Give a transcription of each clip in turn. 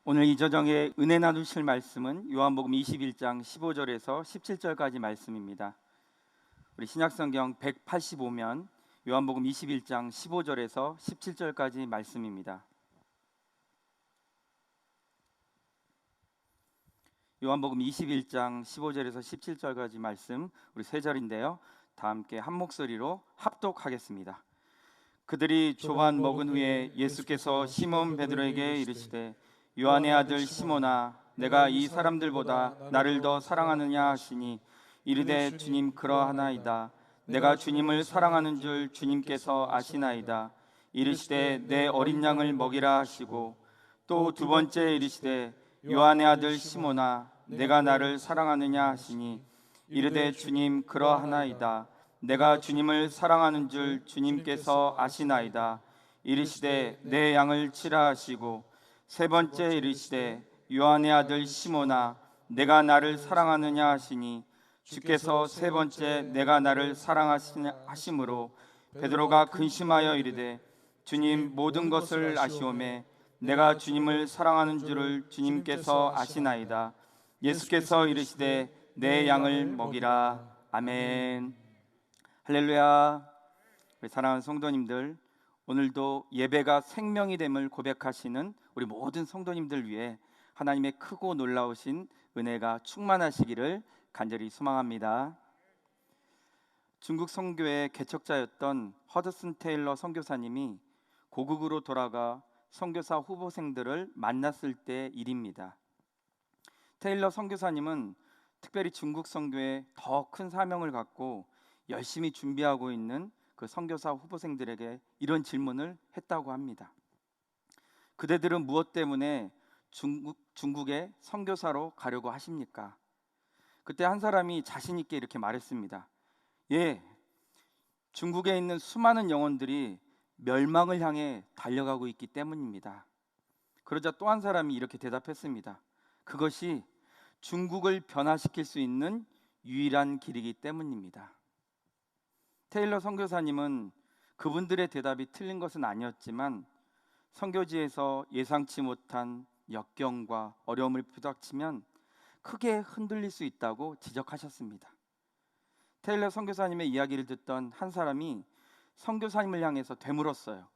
오늘 이 저녁에 은혜 나누실 말씀은 요한복음 21장 15절에서 17절까지 말씀입니다. 우리 신약성경 185면 요한복음 21장 15절에서 17절까지 말씀입니다. 요한복음 21장 15절에서 17절까지 말씀, 우리 세 절인데요, 다 함께 한 목소리로 합독하겠습니다. 그들이 조반 먹은 후에 예수께서 시몬 베드로에게 이르시되 요한의 아들 시몬아, 내가 이 사람들보다 나를 더 사랑하느냐 하시니 이르되 주님 그러하나이다. 내가 주님을 사랑하는 줄 주님께서 아시나이다. 이르시되 내 어린 양을 먹이라 하시고 또 두 번째 이르시되 요한의 아들 시몬아, 내가 나를 사랑하느냐 하시니 이르되 주님 그러하나이다. 내가 주님을 사랑하는 줄 주님께서 아시나이다. 이르시되 내 양을 치라 하시고 세 번째 이르시되 요한의 아들 시몬아, 내가 나를 사랑하느냐 하시니 주께서 세 번째 내가 나를 사랑하심으로 베드로가 근심하여 이르되 주님 모든 것을 아시오매 내가 주님을 사랑하는 줄을 주님께서 아시나이다. 예수께서 이르시되 내 양을 먹이라. 아멘. 할렐루야. 우리 사랑하는 성도님들, 오늘도 예배가 생명이 됨을 고백하시는 우리 모든 성도님들 위해 하나님의 크고 놀라우신 은혜가 충만하시기를 간절히 소망합니다. 중국 선교의 개척자였던 허드슨 테일러 선교사님이 고국으로 돌아가 선교사 후보생들을 만났을 때 일입니다. 테일러 선교사님은 특별히 중국 선교에 더 큰 사명을 갖고 열심히 준비하고 있는 그 선교사 후보생들에게 이런 질문을 했다고 합니다. 그대들은 무엇 때문에 중국에 선교사로 가려고 하십니까? 그때 한 사람이 자신 있게 이렇게 말했습니다. 예, 중국에 있는 수많은 영혼들이 멸망을 향해 달려가고 있기 때문입니다. 그러자 또 한 사람이 이렇게 대답했습니다. 그것이 중국을 변화시킬 수 있는 유일한 길이기 때문입니다. 테일러 선교사님은 그분들의 대답이 틀린 것은 아니었지만 선교지에서 예상치 못한 역경과 어려움을 부닥치면 크게 흔들릴 수 있다고 지적하셨습니다. 테일러 선교사님의 이야기를 듣던 한 사람이 선교사님을 향해서 되물었어요.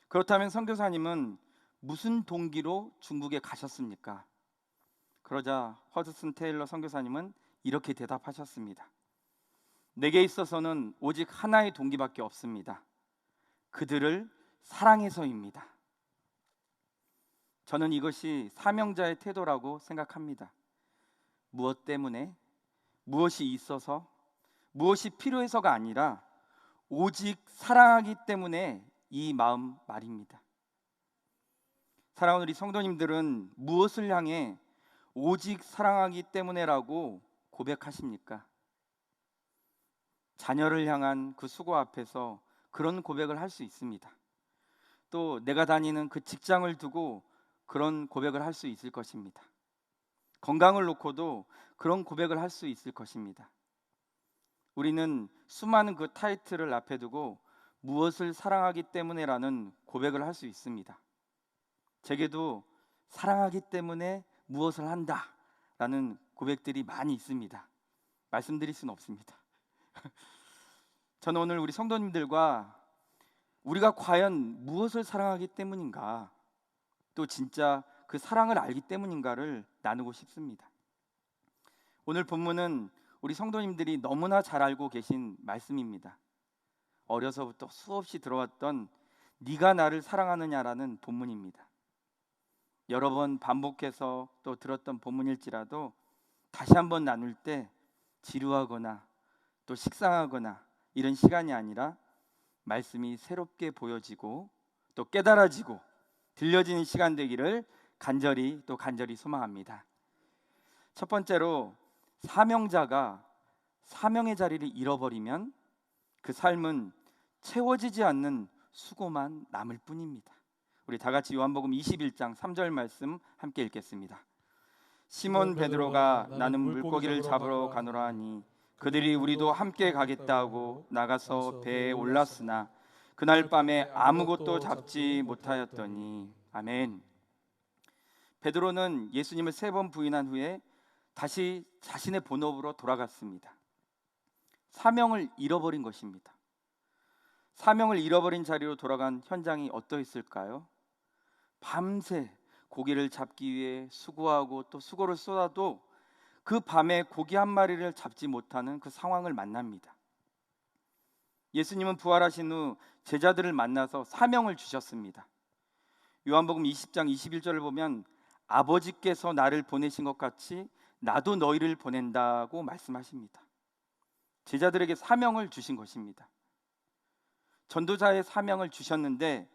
그렇다면 선교사님은 무슨 동기로 중국에 가셨습니까? 그러자 허드슨 테일러 선교사님은 이렇게 대답하셨습니다. 내게 있어서는 오직 하나의 동기밖에 없습니다. 그들을 사랑해서입니다. 저는 이것이 사명자의 태도라고 생각합니다. 무엇 때문에, 무엇이 있어서, 무엇이 필요해서가 아니라 오직 사랑하기 때문에 이 마음 말입니다. 사랑하는 우리 성도님들은 무엇을 향해 오직 사랑하기 때문에라고 고백하십니까? 자녀를 향한 그 수고 앞에서 그런 고백을 할 수 있습니다. 또 내가 다니는 그 직장을 두고 그런 고백을 할 수 있을 것입니다. 건강을 놓고도 그런 고백을 할 수 있을 것입니다. 우리는 수많은 그 타이틀을 앞에 두고 무엇을 사랑하기 때문에라는 고백을 할 수 있습니다. 제게도 사랑하기 때문에 무엇을 한다라는 고백들이 많이 있습니다. 말씀드릴 수는 없습니다. 저는 오늘 우리 성도님들과 우리가 과연 무엇을 사랑하기 때문인가, 또 진짜 그 사랑을 알기 때문인가를 나누고 싶습니다. 오늘 본문은 우리 성도님들이 너무나 잘 알고 계신 말씀입니다. 어려서부터 수없이 들어왔던 네가 나를 사랑하느냐라는 본문입니다. 여러 번 반복해서 또 들었던 본문일지라도 다시 한번 나눌 때 지루하거나 또 식상하거나 이런 시간이 아니라 말씀이 새롭게 보여지고 또 깨달아지고 들려지는 시간 되기를 간절히 소망합니다. 첫 번째로, 사명자가 사명의 자리를 잃어버리면 그 삶은 채워지지 않는 수고만 남을 뿐입니다. 우리 다 같이 요한복음 21장 3절 말씀 함께 읽겠습니다. 시몬 베드로가 나는 물고기를 잡으러 가노라 하니 그들이 우리도 함께 가겠다 하고 나가서 배에 올랐으나 그날 밤에 아무것도 잡지 못하였더니. 아멘. 베드로는 예수님을 3번 부인한 후에 다시 자신의 본업으로 돌아갔습니다. 사명을 잃어버린 것입니다. 사명을 잃어버린 자리로 돌아간 현장이 어떠했을까요? 밤새 고기를 잡기 위해 수고하고 또 수고를 쏟아도 그 밤에 고기 한 마리를 잡지 못하는 그 상황을 만납니다. 예수님은 부활하신 후 제자들을 만나서 사명을 주셨습니다. 요한복음 20장 21절을 보면 아버지께서 나를 보내신 것 같이 나도 너희를 보낸다고 말씀하십니다. 제자들에게 사명을 주신 것입니다. 전도자의 사명을 주셨는데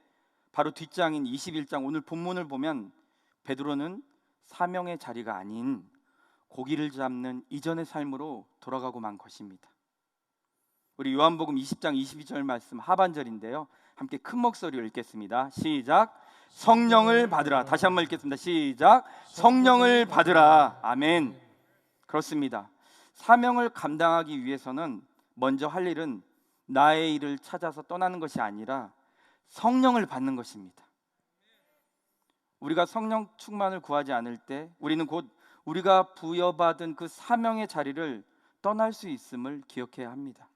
바로 뒷장인 21장 오늘 본문을 보면 베드로는 사명의 자리가 아닌 고기를 잡는 이전의 삶으로 돌아가고 만 것입니다. 우리 요한복음 20장 22절 말씀 하반절인데요, 함께 큰 목소리로 읽겠습니다. 시작. 성령을 받으라. 다시 한번 읽겠습니다. 시작. 성령을 받으라. 아멘. 그렇습니다. 사명을 감당하기 위해서는 먼저 할 일은 나의 일을 찾아서 떠나는 것이 아니라 성령을 받는 것입니다. 우리가 성령 충만을 구하지 않을 때 우리는 곧 우리가 부여받은 그 사명의 자리를 떠날 수 있음을 기억해야 합니다.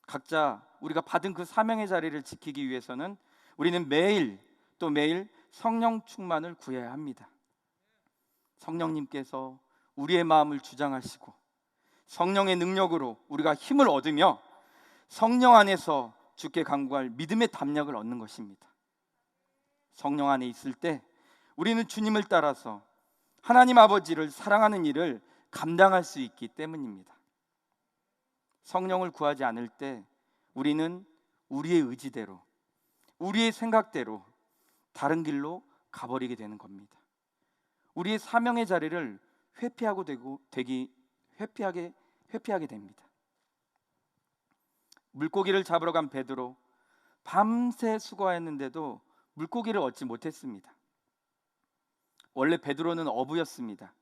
각자 우리가 받은 그 사명의 자리를 지키기 위해서는 우리는 매일 또 매일 성령 충만을 구해야 합니다. 성령님께서 우리의 마음을 주장하시고 성령의 능력으로 우리가 힘을 얻으며 성령 안에서 주께 간구할 믿음의 담력을 얻는 것입니다. 성령 안에 있을 때 우리는 주님을 따라서 하나님 아버지를 사랑하는 일을 감당할 수 있기 때문입니다. 성령을 구하지 않을 때 우리는 우리의 의지대로, 우리의 생각대로 다른 길로 가버리게 되는 겁니다. 우리의 사명의 자리를 회피하게 됩니다. 물고기를 잡으러 간 베드로, 밤새 수고했는데도 물고기를 얻지 못했습니다. 원래 베드로는 어부였습니다.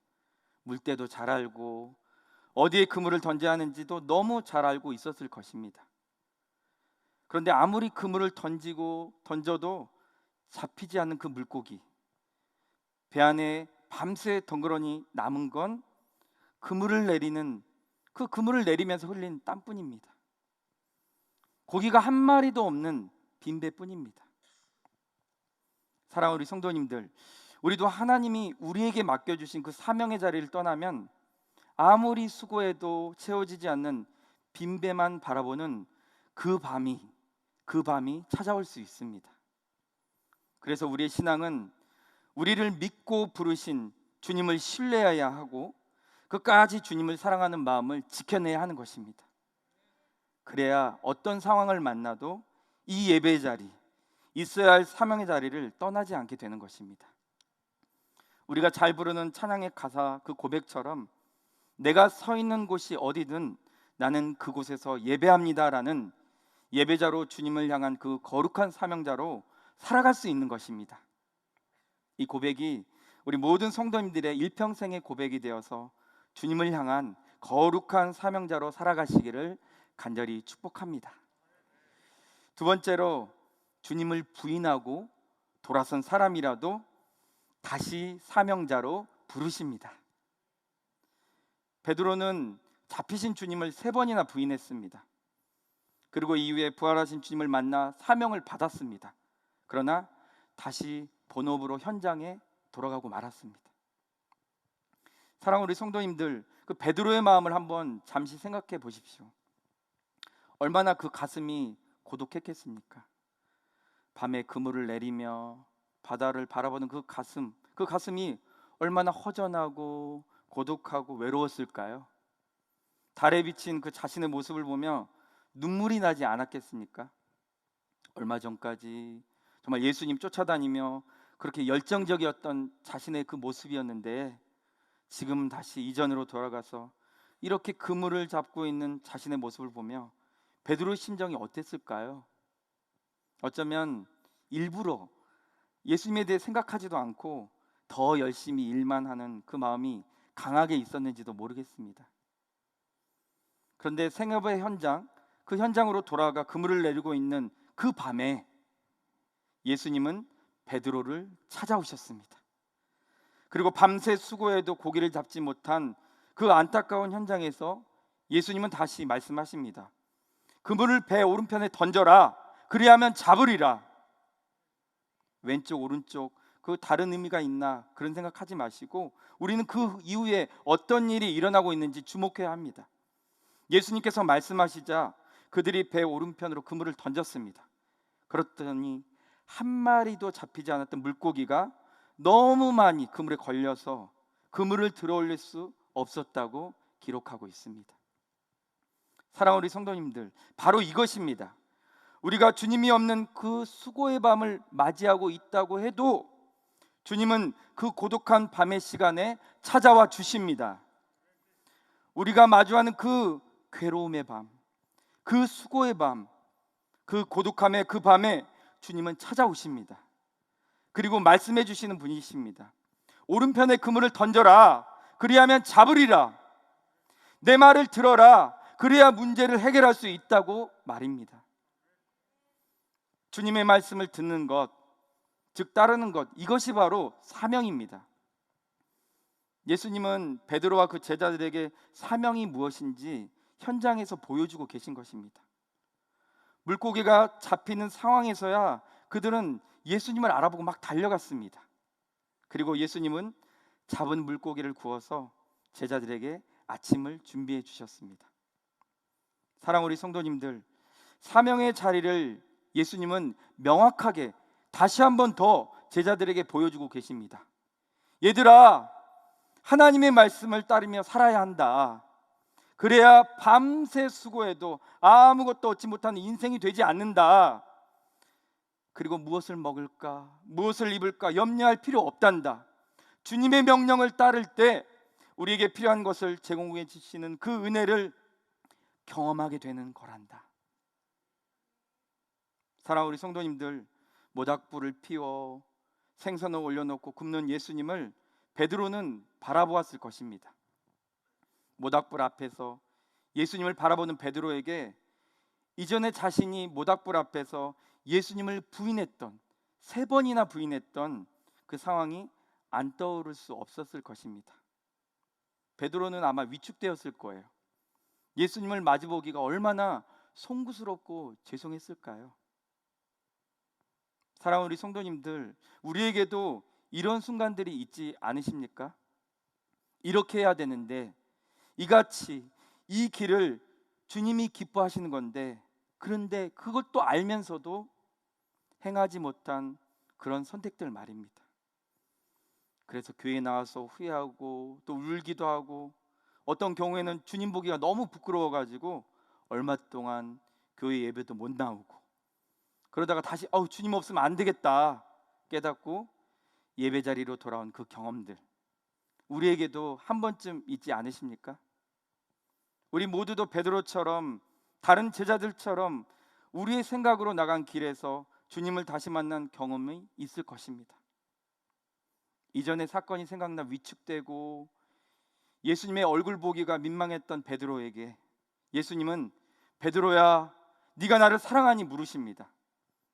물때도 잘 알고 어디에 그물을 던져야 하는지도 너무 잘 알고 있었을 것입니다. 그런데 아무리 그물을 던져도 잡히지 않는 그 물고기, 배 안에 밤새 덩그러니 남은 건 그물을 내리면서 흘린 땀뿐입니다. 고기가 한 마리도 없는 빈배뿐입니다. 사랑하는 우리 성도님들, 우리도 하나님이 우리에게 맡겨주신 그 사명의 자리를 떠나면 아무리 수고해도 채워지지 않는 빈배만 바라보는 그 밤이 찾아올 수 있습니다. 그래서 우리의 신앙은 우리를 믿고 부르신 주님을 신뢰해야 하고 끝까지 주님을 사랑하는 마음을 지켜내야 하는 것입니다. 그래야 어떤 상황을 만나도 이 예배의 자리, 있어야 할 사명의 자리를 떠나지 않게 되는 것입니다. 우리가 잘 부르는 찬양의 가사 그 고백처럼 내가 서 있는 곳이 어디든 나는 그곳에서 예배합니다라는 예배자로 주님을 향한 그 거룩한 사명자로 살아갈 수 있는 것입니다. 이 고백이 우리 모든 성도님들의 일평생의 고백이 되어서 주님을 향한 거룩한 사명자로 살아가시기를 간절히 축복합니다. 두 번째로, 주님을 부인하고 돌아선 사람이라도 다시 사명자로 부르십니다. 베드로는 잡히신 주님을 3번이나 부인했습니다. 그리고 이후에 부활하신 주님을 만나 사명을 받았습니다. 그러나 다시 본업으로 현장에 돌아가고 말았습니다. 사랑하는 우리 성도님들, 그 베드로의 마음을 한번 잠시 생각해 보십시오. 얼마나 그 가슴이 고독했겠습니까? 밤에 그물을 내리며 바다를 바라보는 그 가슴이 얼마나 허전하고 고독하고 외로웠을까요? 달에 비친 그 자신의 모습을 보며 눈물이 나지 않았겠습니까? 얼마 전까지 정말 예수님 쫓아다니며 그렇게 열정적이었던 자신의 그 모습이었는데 지금 다시 이전으로 돌아가서 이렇게 그물을 잡고 있는 자신의 모습을 보며 베드로의 심정이 어땠을까요? 어쩌면 일부러 예수님에 대해 생각하지도 않고 더 열심히 일만 하는 그 마음이 강하게 있었는지도 모르겠습니다. 그런데 생업의 현장, 그 현장으로 돌아가 그물을 내리고 있는 그 밤에 예수님은 베드로를 찾아오셨습니다. 그리고 밤새 수고해도 고기를 잡지 못한 그 안타까운 현장에서 예수님은 다시 말씀하십니다. 그물을 배 오른편에 던져라. 그리하면 잡으리라. 왼쪽 오른쪽 그 다른 의미가 있나 그런 생각하지 마시고 우리는 그 이후에 어떤 일이 일어나고 있는지 주목해야 합니다. 예수님께서 말씀하시자 그들이 배 오른편으로 그물을 던졌습니다. 그렇더니 한 마리도 잡히지 않았던 물고기가 너무 많이 그물에 걸려서 그물을 들어올릴 수 없었다고 기록하고 있습니다. 사랑하는 우리 성도님들, 바로 이것입니다. 우리가 주님이 없는 그 수고의 밤을 맞이하고 있다고 해도 주님은 그 고독한 밤의 시간에 찾아와 주십니다. 우리가 마주하는 그 괴로움의 밤, 그 수고의 밤, 그 고독함의 그 밤에 주님은 찾아오십니다. 그리고 말씀해 주시는 분이십니다. 오른편에 그물을 던져라. 그리하면 잡으리라. 내 말을 들어라. 그래야 문제를 해결할 수 있다고 말입니다. 주님의 말씀을 듣는 것, 즉 따르는 것, 이것이 바로 사명입니다. 예수님은 베드로와 그 제자들에게 사명이 무엇인지 현장에서 보여주고 계신 것입니다. 물고기가 잡히는 상황에서야 그들은 예수님을 알아보고 막 달려갔습니다. 그리고 예수님은 잡은 물고기를 구워서 제자들에게 아침을 준비해 주셨습니다. 사랑하는 우리 성도님들, 사명의 자리를 예수님은 명확하게 다시 한번 더 제자들에게 보여주고 계십니다. 얘들아, 하나님의 말씀을 따르며 살아야 한다. 그래야 밤새 수고해도 아무것도 얻지 못하는 인생이 되지 않는다. 그리고 무엇을 먹을까, 무엇을 입을까 염려할 필요 없단다. 주님의 명령을 따를 때 우리에게 필요한 것을 제공해 주시는 그 은혜를 경험하게 되는 거란다. 사랑하는 우리 성도님들, 모닥불을 피워 생선을 올려놓고 굽는 예수님을 베드로는 바라보았을 것입니다. 모닥불 앞에서 예수님을 바라보는 베드로에게 이전에 자신이 모닥불 앞에서 예수님을 부인했던, 3번이나 부인했던 그 상황이 안 떠오를 수 없었을 것입니다. 베드로는 아마 위축되었을 거예요. 예수님을 마주보기가 얼마나 송구스럽고 죄송했을까요? 사랑하는 우리 성도님들, 우리에게도 이런 순간들이 있지 않으십니까? 이렇게 해야 되는데, 이같이 이 길을 주님이 기뻐하시는 건데, 그런데 그것도 알면서도 행하지 못한 그런 선택들 말입니다. 그래서 교회에 나와서 후회하고 또 울기도 하고, 어떤 경우에는 주님 보기가 너무 부끄러워가지고 얼마 동안 교회 예배도 못 나오고, 그러다가 다시 주님 없으면 안 되겠다 깨닫고 예배 자리로 돌아온 그 경험들, 우리에게도 한 번쯤 있지 않으십니까? 우리 모두도 베드로처럼, 다른 제자들처럼 우리의 생각으로 나간 길에서 주님을 다시 만난 경험이 있을 것입니다. 이전의 사건이 생각나 위축되고 예수님의 얼굴 보기가 민망했던 베드로에게 예수님은 베드로야, 네가 나를 사랑하니 물으십니다.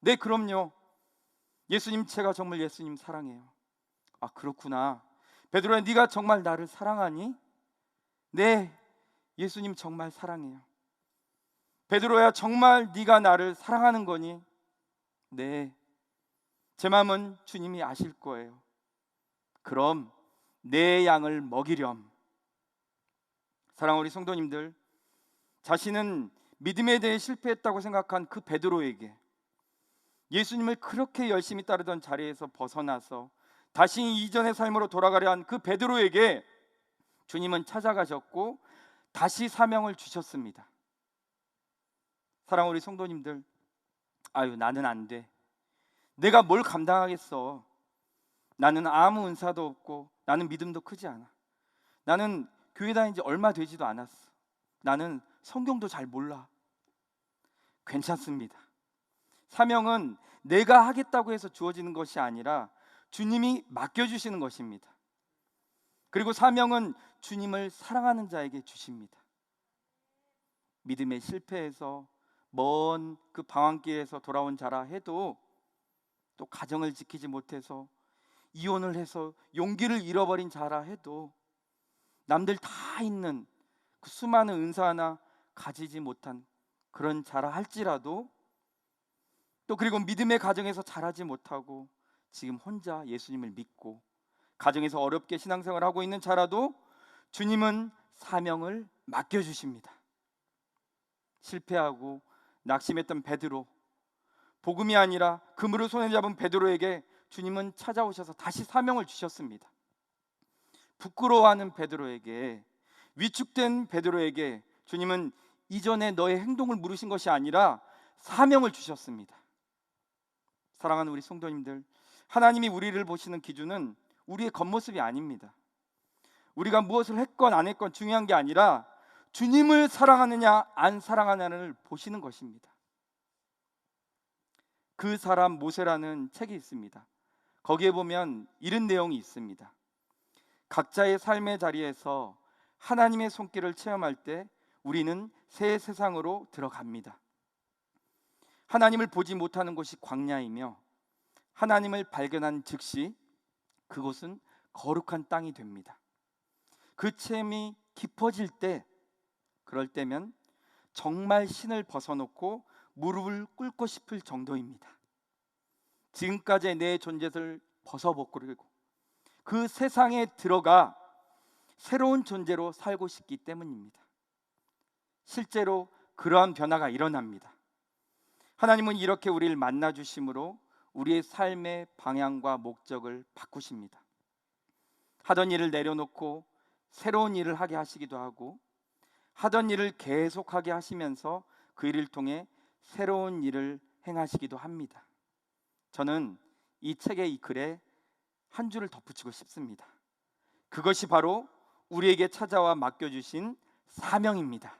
네, 그럼요. 예수님, 제가 정말 예수님 사랑해요. 아, 그렇구나. 베드로야, 네가 정말 나를 사랑하니? 네, 예수님 정말 사랑해요. 베드로야, 정말 네가 나를 사랑하는 거니? 네, 제 마음은 주님이 아실 거예요. 그럼 내 양을 먹이렴. 사랑하는 우리 성도님들, 자신은 믿음에 대해 실패했다고 생각한 그 베드로에게 예수님을 그렇게 열심히 따르던 자리에서 벗어나서 다시 이전의 삶으로 돌아가려 한 그 베드로에게 주님은 찾아가셨고 다시 사명을 주셨습니다. 사랑하는 우리 성도님들, 나는 안 돼. 내가 뭘 감당하겠어. 나는 아무 은사도 없고 나는 믿음도 크지 않아. 나는 교회 다닌 지 얼마 되지도 않았어. 나는 성경도 잘 몰라. 괜찮습니다. 사명은 내가 하겠다고 해서 주어지는 것이 아니라 주님이 맡겨주시는 것입니다. 그리고 사명은 주님을 사랑하는 자에게 주십니다. 믿음에 실패해서 먼 그 방황길에서 돌아온 자라 해도 또 가정을 지키지 못해서 이혼을 해서 용기를 잃어버린 자라 해도 남들 다 있는 그 수많은 은사 하나 가지지 못한 그런 자라 할지라도, 또 그리고 믿음의 가정에서 자라지 못하고 지금 혼자 예수님을 믿고 가정에서 어렵게 신앙생활을 하고 있는 자라도 주님은 사명을 맡겨주십니다. 실패하고 낙심했던 베드로, 복음이 아니라 그물을 손에 잡은 베드로에게 주님은 찾아오셔서 다시 사명을 주셨습니다. 부끄러워하는 베드로에게, 위축된 베드로에게 주님은 이전에 너의 행동을 물으신 것이 아니라 사명을 주셨습니다. 사랑하는 우리 성도님들, 하나님이 우리를 보시는 기준은 우리의 겉모습이 아닙니다. 우리가 무엇을 했건 안 했건 중요한 게 아니라 주님을 사랑하느냐 안 사랑하느냐를 보시는 것입니다. 그 사람 모세라는 책이 있습니다. 거기에 보면 이런 내용이 있습니다. 각자의 삶의 자리에서 하나님의 손길을 체험할 때 우리는 새 세상으로 들어갑니다. 하나님을 보지 못하는 곳이 광야이며 하나님을 발견한 즉시 그곳은 거룩한 땅이 됩니다. 그 체험이 깊어질 때, 그럴 때면 정말 신을 벗어놓고 무릎을 꿇고 싶을 정도입니다. 지금까지의 내 존재를 벗어버리고 그 세상에 들어가 새로운 존재로 살고 싶기 때문입니다. 실제로 그러한 변화가 일어납니다. 하나님은 이렇게 우리를 만나 주심으로 우리의 삶의 방향과 목적을 바꾸십니다. 하던 일을 내려놓고 새로운 일을 하게 하시기도 하고, 하던 일을 계속하게 하시면서 그 일을 통해 새로운 일을 행하시기도 합니다. 저는 이 책의 이 글에 한 줄을 덧붙이고 싶습니다. 그것이 바로 우리에게 찾아와 맡겨주신 사명입니다.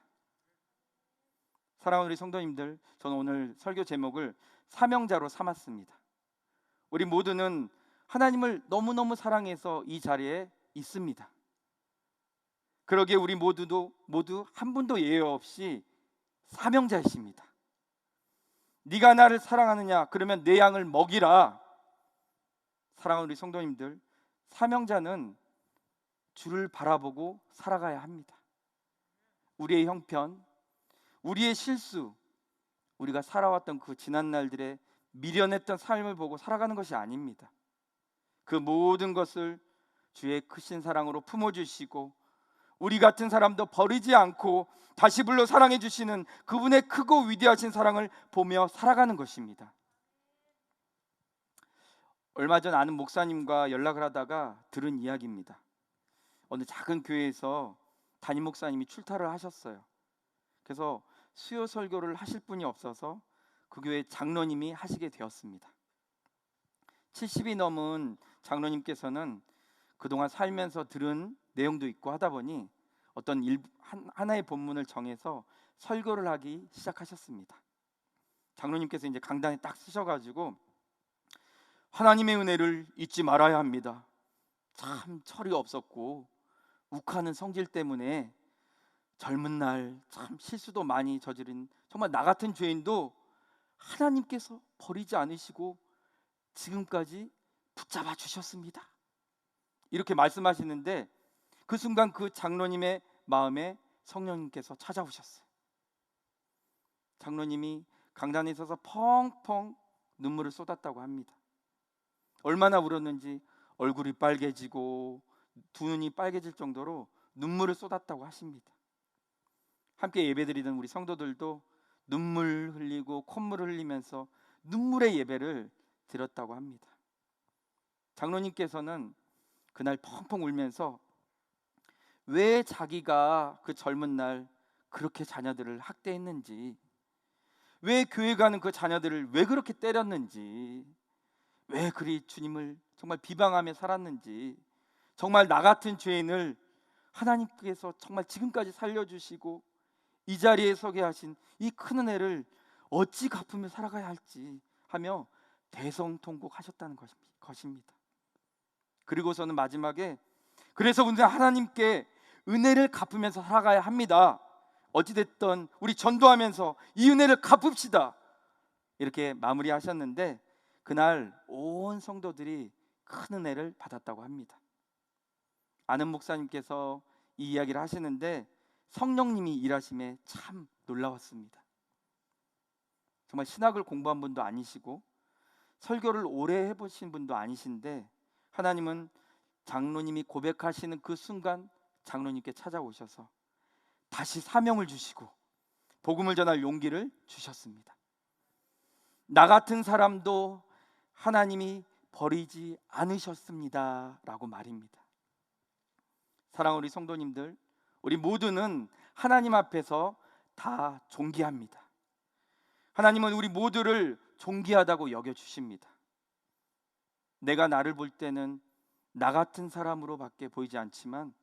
사랑하는 우리 성도님들, 저는 오늘 설교 제목을 사명자로 삼았습니다. 우리 모두는 하나님을 너무너무 사랑해서 이 자리에 있습니다. 그러기에 우리 모두 한 분도 예외 없이 사명자이십니다. 네가 나를 사랑하느냐? 그러면 내 양을 먹이라. 사랑하는 우리 성도님들, 사명자는 주를 바라보고 살아가야 합니다. 우리의 형편, 우리의 실수, 우리가 살아왔던 그 지난 날들의 미련했던 삶을 보고 살아가는 것이 아닙니다. 그 모든 것을 주의 크신 사랑으로 품어주시고 우리 같은 사람도 버리지 않고 다시 불러 사랑해 주시는 그분의 크고 위대하신 사랑을 보며 살아가는 것입니다. 얼마 전 아는 목사님과 연락을 하다가 들은 이야기입니다. 어느 작은 교회에서 담임 목사님이 출타를 하셨어요. 그래서 수요 설교를 하실 분이 없어서 그 교회 장로님이 하시게 되었습니다. 70이 넘은 장로님께서는 그동안 살면서 들은 내용도 있고 하다 보니 어떤 하나의 본문을 정해서 설교를 하기 시작하셨습니다. 장로님께서 이제 강단에 딱 쓰셔가지고 하나님의 은혜를 잊지 말아야 합니다. 참 철이 없었고 욱하는 성질 때문에 젊은 날 참 실수도 많이 저지른 정말 나 같은 죄인도 하나님께서 버리지 않으시고 지금까지 붙잡아 주셨습니다. 이렇게 말씀하시는데 그 순간 그 장로님의 마음에 성령님께서 찾아오셨어요. 장로님이 강단에 서서 펑펑 눈물을 쏟았다고 합니다. 얼마나 울었는지 얼굴이 빨개지고 두 눈이 빨개질 정도로 눈물을 쏟았다고 하십니다. 함께 예배드리던 우리 성도들도 눈물 흘리고 콧물을 흘리면서 눈물의 예배를 드렸다고 합니다. 장로님께서는 그날 펑펑 울면서 왜 자기가 그 젊은 날 그렇게 자녀들을 학대했는지, 왜 교회 가는 그 자녀들을 왜 그렇게 때렸는지, 왜 그리 주님을 정말 비방하며 살았는지, 정말 나 같은 죄인을 하나님께서 정말 지금까지 살려주시고 이 자리에 서게 하신 이 큰 은혜를 어찌 갚으며 살아가야 할지 하며 대성통곡하셨다는 것입니다. 그리고서는 마지막에 그래서 우리는 하나님께 은혜를 갚으면서 살아가야 합니다. 어찌됐든 우리 전도하면서 이 은혜를 갚읍시다. 이렇게 마무리하셨는데 그날 온 성도들이 큰 은혜를 받았다고 합니다. 아는 목사님께서 이 이야기를 하시는데 성령님이 일하심에 참 놀라웠습니다. 정말 신학을 공부한 분도 아니시고 설교를 오래 해보신 분도 아니신데 하나님은 장로님이 고백하시는 그 순간 장로님께 찾아오셔서 다시 사명을 주시고 복음을 전할 용기를 주셨습니다. 나 같은 사람도 하나님이 버리지 않으셨습니다 라고 말입니다. 사랑하는 우리 성도님들, 우리 모두는 하나님 앞에서 다 존귀합니다. 하나님은 우리 모두를 존귀하다고 여겨주십니다. 내가 나를 볼 때는 나 같은 사람으로밖에 보이지 않지만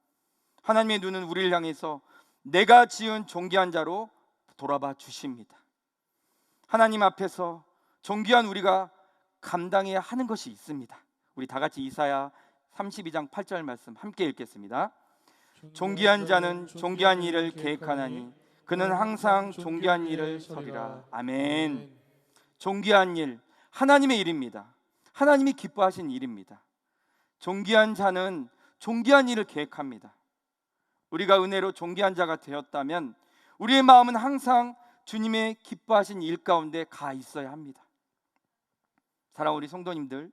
하나님의 눈은 우리를 향해서 내가 지은 존귀한 자로 돌아봐 주십니다. 하나님 앞에서 존귀한 우리가 감당해야 하는 것이 있습니다. 우리 다 같이 이사야 32장 8절 말씀 함께 읽겠습니다. 존귀한 자는 존귀한 일을 계획하나니 그는 항상 존귀한 일을 서리라. 아멘. 존귀한 일, 하나님의 일입니다. 하나님이 기뻐하신 일입니다. 존귀한 자는 존귀한 일을 계획합니다. 우리가 은혜로 존귀한 자가 되었다면 우리의 마음은 항상 주님의 기뻐하신 일 가운데 가 있어야 합니다. 사랑하는 우리 성도님들,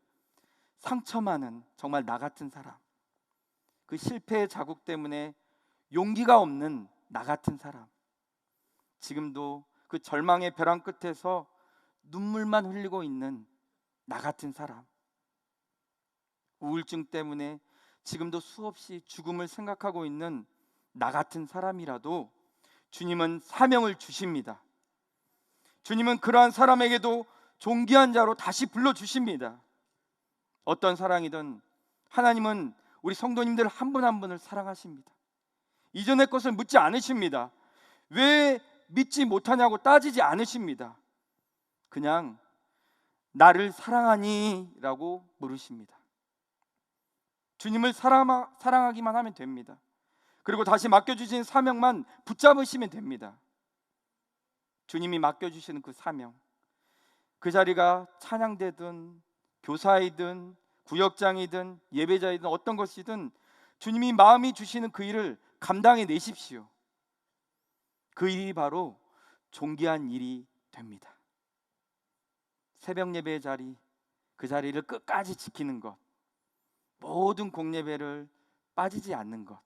상처 많은 정말 나 같은 사람, 그 실패의 자국 때문에 용기가 없는 나 같은 사람, 지금도 그 절망의 벼랑 끝에서 눈물만 흘리고 있는 나 같은 사람, 우울증 때문에 지금도 수없이 죽음을 생각하고 있는 나 같은 사람이라도 주님은 사명을 주십니다. 주님은 그러한 사람에게도 존귀한 자로 다시 불러주십니다. 어떤 사랑이든 하나님은 우리 성도님들 한 분 한 분을 사랑하십니다. 이전의 것을 묻지 않으십니다. 왜 믿지 못하냐고 따지지 않으십니다. 그냥 나를 사랑하니? 라고 물으십니다. 주님을 사랑하기만 하면 됩니다. 그리고 다시 맡겨주신 사명만 붙잡으시면 됩니다. 주님이 맡겨주시는 그 사명, 그 자리가 찬양대든 교사이든 구역장이든 예배자이든 어떤 것이든 주님이 마음이 주시는 그 일을 감당해 내십시오. 그 일이 바로 존귀한 일이 됩니다. 새벽 예배의 자리, 그 자리를 끝까지 지키는 것, 모든 공예배를 빠지지 않는 것,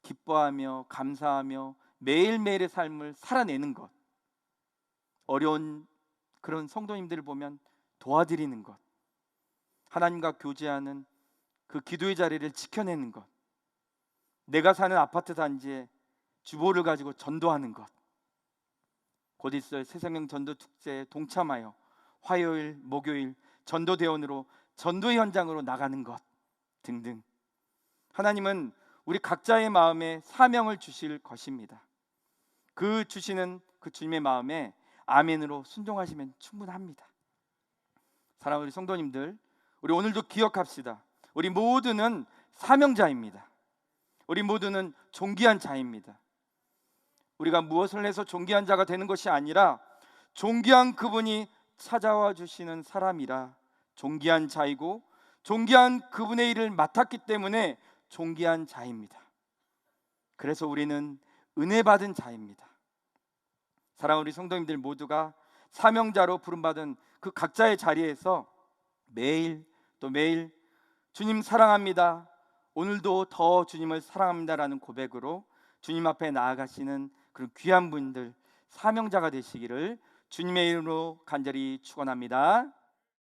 기뻐하며 감사하며 매일매일의 삶을 살아내는 것, 어려운 그런 성도님들을 보면 도와드리는 것, 하나님과 교제하는 그 기도의 자리를 지켜내는 것, 내가 사는 아파트 단지에 주보를 가지고 전도하는 것, 곧 있을 새생명 전도 축제에 동참하여 화요일, 목요일 전도대원으로 전도 현장으로 나가는 것 등등, 하나님은 우리 각자의 마음에 사명을 주실 것입니다. 그 주시는 그 주님의 마음에 아멘으로 순종하시면 충분합니다. 사랑하는 우리 성도님들, 우리 오늘도 기억합시다. 우리 모두는 사명자입니다. 우리 모두는 존귀한 자입니다. 우리가 무엇을 해서 존귀한 자가 되는 것이 아니라 존귀한 그분이 찾아와 주시는 사람이라 존귀한 자이고, 존귀한 그분의 일을 맡았기 때문에 존귀한 자입니다. 그래서 우리는 은혜 받은 자입니다. 사랑하는 우리 성도님들 모두가 사명자로 부름받은 그 각자의 자리에서 매일 또 매일 주님 사랑합니다, 오늘도 더 주님을 사랑합니다라는 고백으로 주님 앞에 나아가시는 그런 귀한 분들, 사명자가 되시기를 주님의 이름으로 간절히 축원합니다.